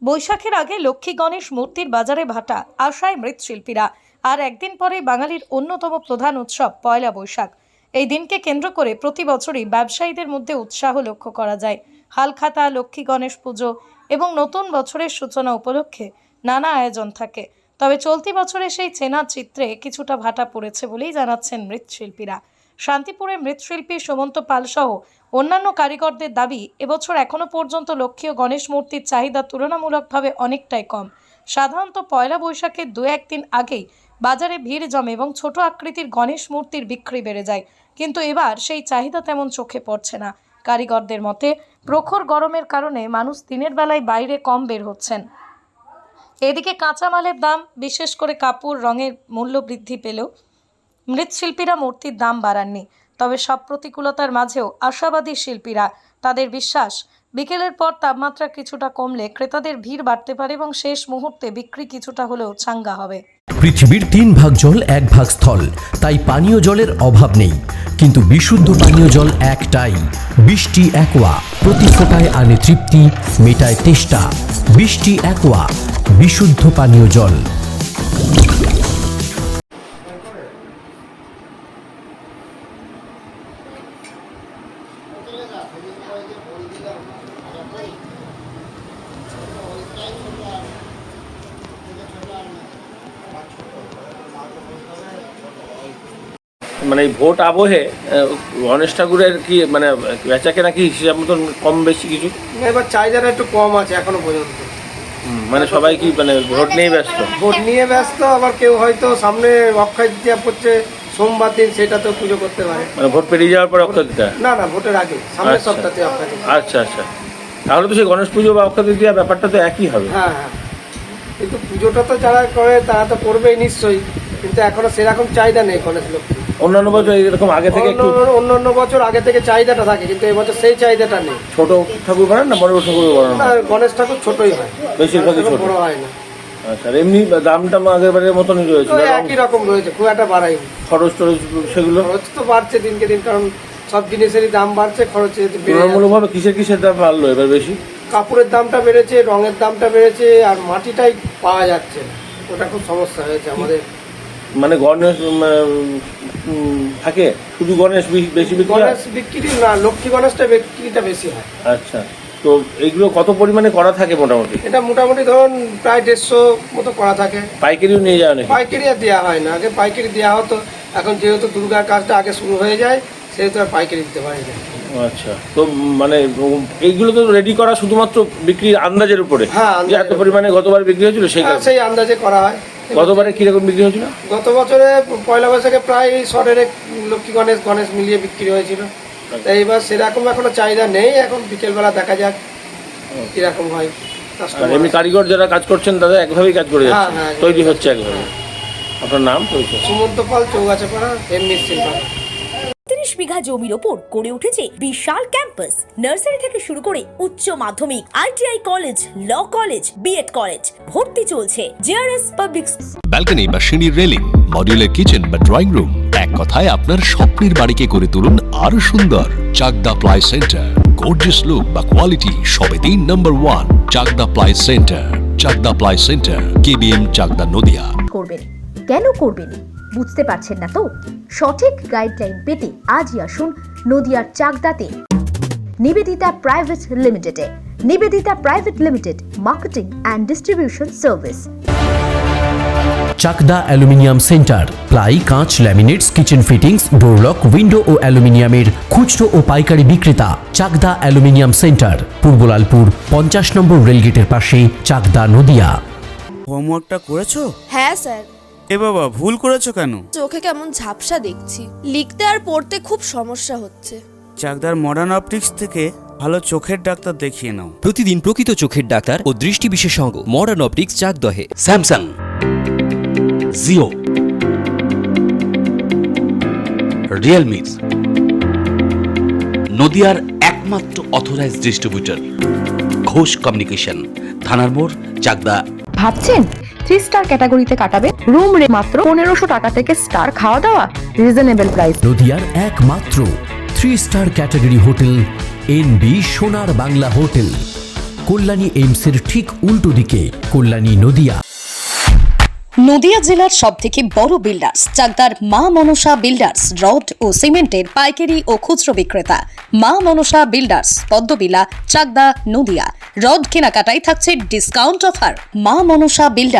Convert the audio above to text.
বৈশাখের আগে লক্ষ্মী গণেশ মূর্তির বাজারে ভাটা, আশায় মৃৎশিল্পীরা। আর একদিন পরে বাঙালির অন্যতম প্রধান উৎসব পয়লা বৈশাখ। এই দিনকে কেন্দ্র করে প্রতি বছরই ব্যবসায়ীদের মধ্যে উৎসাহ লক্ষ্য করা যায়। হালখাতা, লক্ষ্মী গণেশ পুজো এবং নতুন বছরের সূচনা উপলক্ষে নানা আয়োজন থাকে। তবে চলতি বছরে সেই চেনা চিত্রে কিছুটা ভাটা পড়েছে বলেই জানাচ্ছেন মৃৎশিল্পীরা। শান্তিপুরের মৃৎশিল্পী সুমন্ত পাল সহ অন্যান্য কারিগরদের দাবি, এবছর এখনো পর্যন্ত লক্ষ্মী ও গণেশ মূর্তির চাহিদা তুলনামূলকভাবে অনেকটাই কম। সাধারণত পয়লা বৈশাখের 2-1 দিন আগেই বাজারে ভিড় জমে এবং ছোট আকৃতির গণেশ মূর্তির বিক্রি বেড়ে যায়। কিন্তু এবার সেই চাহিদা তেমন চোখে পড়ছে না। কারিগরদের মতে, প্রখর গরমের কারণে মানুষ দিনের বেলায় বাইরে কম বের হচ্ছেন। এদিকে কাঁচামালের দাম, বিশেষ করে কাপড়, রঙের মূল্য বৃদ্ধি পেলেও মৃৎশিল্পীরা মূর্তির দাম বাড়াননি। তবে সব প্রতিকূলতার মাঝেও আশাবাদী শিল্পীরা। তাদের বিশ্বাস, বিকেলের পর তাপমাত্রা কিছুটা কমলে ক্রেতাদের ভিড় বাড়তে পারে এবং শেষ মুহূর্তে বিক্রি কিছুটা হলেও চাঙ্গা হবে। পৃথিবীর 3 ভাগ জল 1 ভাগ স্থল, তাই পানীয় জলের অভাব নেই। কিন্তু বিশুদ্ধ পানীয় জল একটাই, বৃষ্টি অ্যাকোয়া। প্রতি ফোঁটায় আনে তৃপ্তি, মেটায় তেষ্টা। বৃষ্টি অ্যাকোয়া, বিশুদ্ধ পানীয় জল। মানে এই ভোট আবহে গণেশ ঠাকুরের কি মানে বেচাকে নাকি হিসাব মতন কম বেশি কিছু? এবার চাহিদাটা একটু কম আছে এখনো পর্যন্ত। মানে সবাই কি মানে ভোট নিয়ে ব্যস্ত? ভোট নিয়ে ব্যস্ত, আবার কেউ হয়তো সামনে অক্ষয় তৃতীয়া পড়ছে সোমবার দিন, সেটাতেও পুজো করতে পারে। মানে ভোট পেরিয়ে যাওয়ার পর অক্ষয় তৃতীয়া? না না, ভোটের আগে, সামনের সপ্তাহে অক্ষয় তৃতীয়া। আচ্ছা আচ্ছা, তাহলে তো সেই গণেশ পুজো বা অক্ষয় তৃতীয়া ব্যাপারটা তো একই হবে। হ্যাঁ হ্যাঁ, কিন্তু পুজোটা তো যারা করে তারা তো করবেই নিশ্চয়ই, কিন্তু এখনো সেরকম চাহিদা নেই গণেশ লক্ষ্মী। অন্যান্য বছর এরকম আগে থেকে একটু অন্যান্য বছর আগে থেকে চাহিদাটা থাকে, কিন্তু এবছর সেই চাহিদাটা নেই। ছোট ঠাকুর বানান না বড় ঠাকুর বানান? না, গণেশ ঠাকুর ছোটই হয়, বেশিরভাগই ছোট, বড় হয় না। আচ্ছা, এমনি দামটা আগের বারের মতনই রয়েছে? একই রকম রয়েছে, খুব একটা বাড়ায়নি। খরচ টরচ সেগুলো? খরচ তো বাড়ছে দিনকে দিন, কারণ সব জিনিসেরই দাম বাড়ছে, খরচ তুলনামূলকভাবে কিসের দাম বাড়লো এবার বেশি? কাপড়ের দামটা বেড়েছে, রঙের দামটা বেড়েছে, আর মাটিটাই পাওয়া যাচ্ছে না, ওটা খুব সমস্যা হয়েছে আমাদের। মানে গণেশ থাকে শুধু গণেশ বেশি বিক্রি? গণেশ বিক্রি না, লক্ষ্মী গণেশটা বিক্রিটা বেশি হয়। আচ্ছা, তো এইগুলো কত পরিমাণে করা থাকে মোটামুটি? এটা মোটামুটি ধরুন প্রায় 150 মতো করা থাকে। পাইকারিও নিয়ে যাওয়া নাকি? পাইকারি আর দেওয়া হয় না, আগে পাইকারি দেওয়া হতো, এখন যেহেতু দুর্গার কাজটা আগে শুরু হয়ে যায় সেহেতু আর পাইকারি দিতে পারি না। আচ্ছা, তো মানে এইগুলো তো রেডি করা শুধুমাত্র বিক্রির আন্দাজের উপরে? হ্যাঁ, এত পরিমাণে গতবার বিক্রি হয়েছিল সেই আন্দাজে করা হয়। গতবারে কিরকম বিক্রি হয়েছিল? গত বছরে পয়লা বৈশাখে প্রায় 100 লক্ষ্মী গণেশ মিলিয়ে বিক্রি হয়েছিল। তাই এবার সেরকম এখনো চাহিদা নেই, এখন বিকেলবেলা দেখা যাক কিরকম হয়। এমনি কারিগর যারা কাজ করছেন তারা একভাবেই কাজ করে যাচ্ছে, হ্যাঁ, তৈরি হচ্ছে একভাবে। আপনার নাম? সুমন্ত পাল, চৌগাছাপাড়া, এমনি শিল্পা। 30 বিঘা জমির ওপর গড়ে উঠেছে বিশাল ক্যাম্পাস। নার্সারি থেকে শুরু করে উচ্চ মাধ্যমিক, ITI college, law college, BEd college, ভর্তি চলছে জেআরএস পাবলিক। ব্যালকনি বা সিঁড়ির রেলিং, মডিউলার কিচেন বা ড্রয়িং রুম, এক কথায় আপনার স্বপ্নের বাড়িকে করে তুলুন আরো সুন্দর। Chakdah ply centre, gorgeous look বা কোয়ালিটি সবে 3 number 1 Chakdah ply centre. Chakdah ply centre, KBM, Chakdah, Nadia. করবেন কেন করবেন বুঝতে পারছেন না তো? সঠিক গাইডলাইন পেতে আজই আসুন নদিয়ার চাকদাতে নিবেদিতা প্রাইভেট লিমিটেডে। Nivedita private limited, marketing and distribution service. Chakdaha aluminium centre, ply, কাঁচ, laminates, kitchen fittings, door lock, window ও অ্যালুমিনিয়ামের খুচরো ও পাইকারি বিক্রেতা। চাকদা অ্যালুমিনিয়াম সেন্টার, পূর্ব লালপুর 50 নম্বর রেলগেটের পাশে, চাকদা, নদিয়া। হোমওয়ার্কটা করেছো? হ্যাঁ স্যার। এ বাবা, ভুল করেছো কেন? চোখে কেমন ঝাপসা দেখছি, লিখতে আর পড়তে খুব সমস্যা হচ্ছে। চাকদার মডার্ন অপটিক্স থেকে ভালো চোখের ডাক্তার দেখিয়ে নাও। প্রতিদিন প্রকৃত চোখের ডাক্তার ও দৃষ্টি বিশেষজ্ঞ মডার্ন অপটিক্স, চাকদহে। স্যামসাং, জিও, রিয়েলমি, নদিয়ার একমাত্র অথরাইজড ডিস্ট্রিবিউটর ঘোষ কমিউনিকেশন, থানার মোড়, চাকদা। ভাবছেন 3 স্টার ক্যাটাগরিতে কাটাবে? রুম রে মাত্র 1500 টাকা থেকে স্টার, খাওয়া দাওয়া রিজনেবল প্রাইস। নদিয়ার একমাত্র 3 স্টার ক্যাটাগরি হোটেল NB সোনার বাংলা হোটেল। কল্যাণী এইমসের ঠিক উল্টো দিকে, কল্যাণী নদিয়া। নদিয়া জেলার সবথেকে বড় বিল্ডার্স চাকদার মা মনসা বিল্ডার্স, রড ও সিমেন্টের পাইকারি ও খুচরো বিক্রেতা। মা মনসা বিল্ডার্স, পদ্মবিলা, চাকদা, নদিয়া। রড কেনাকাটায় থাকছে ডিসকাউন্ট অফার। মা মনসা বিল্ডার্স।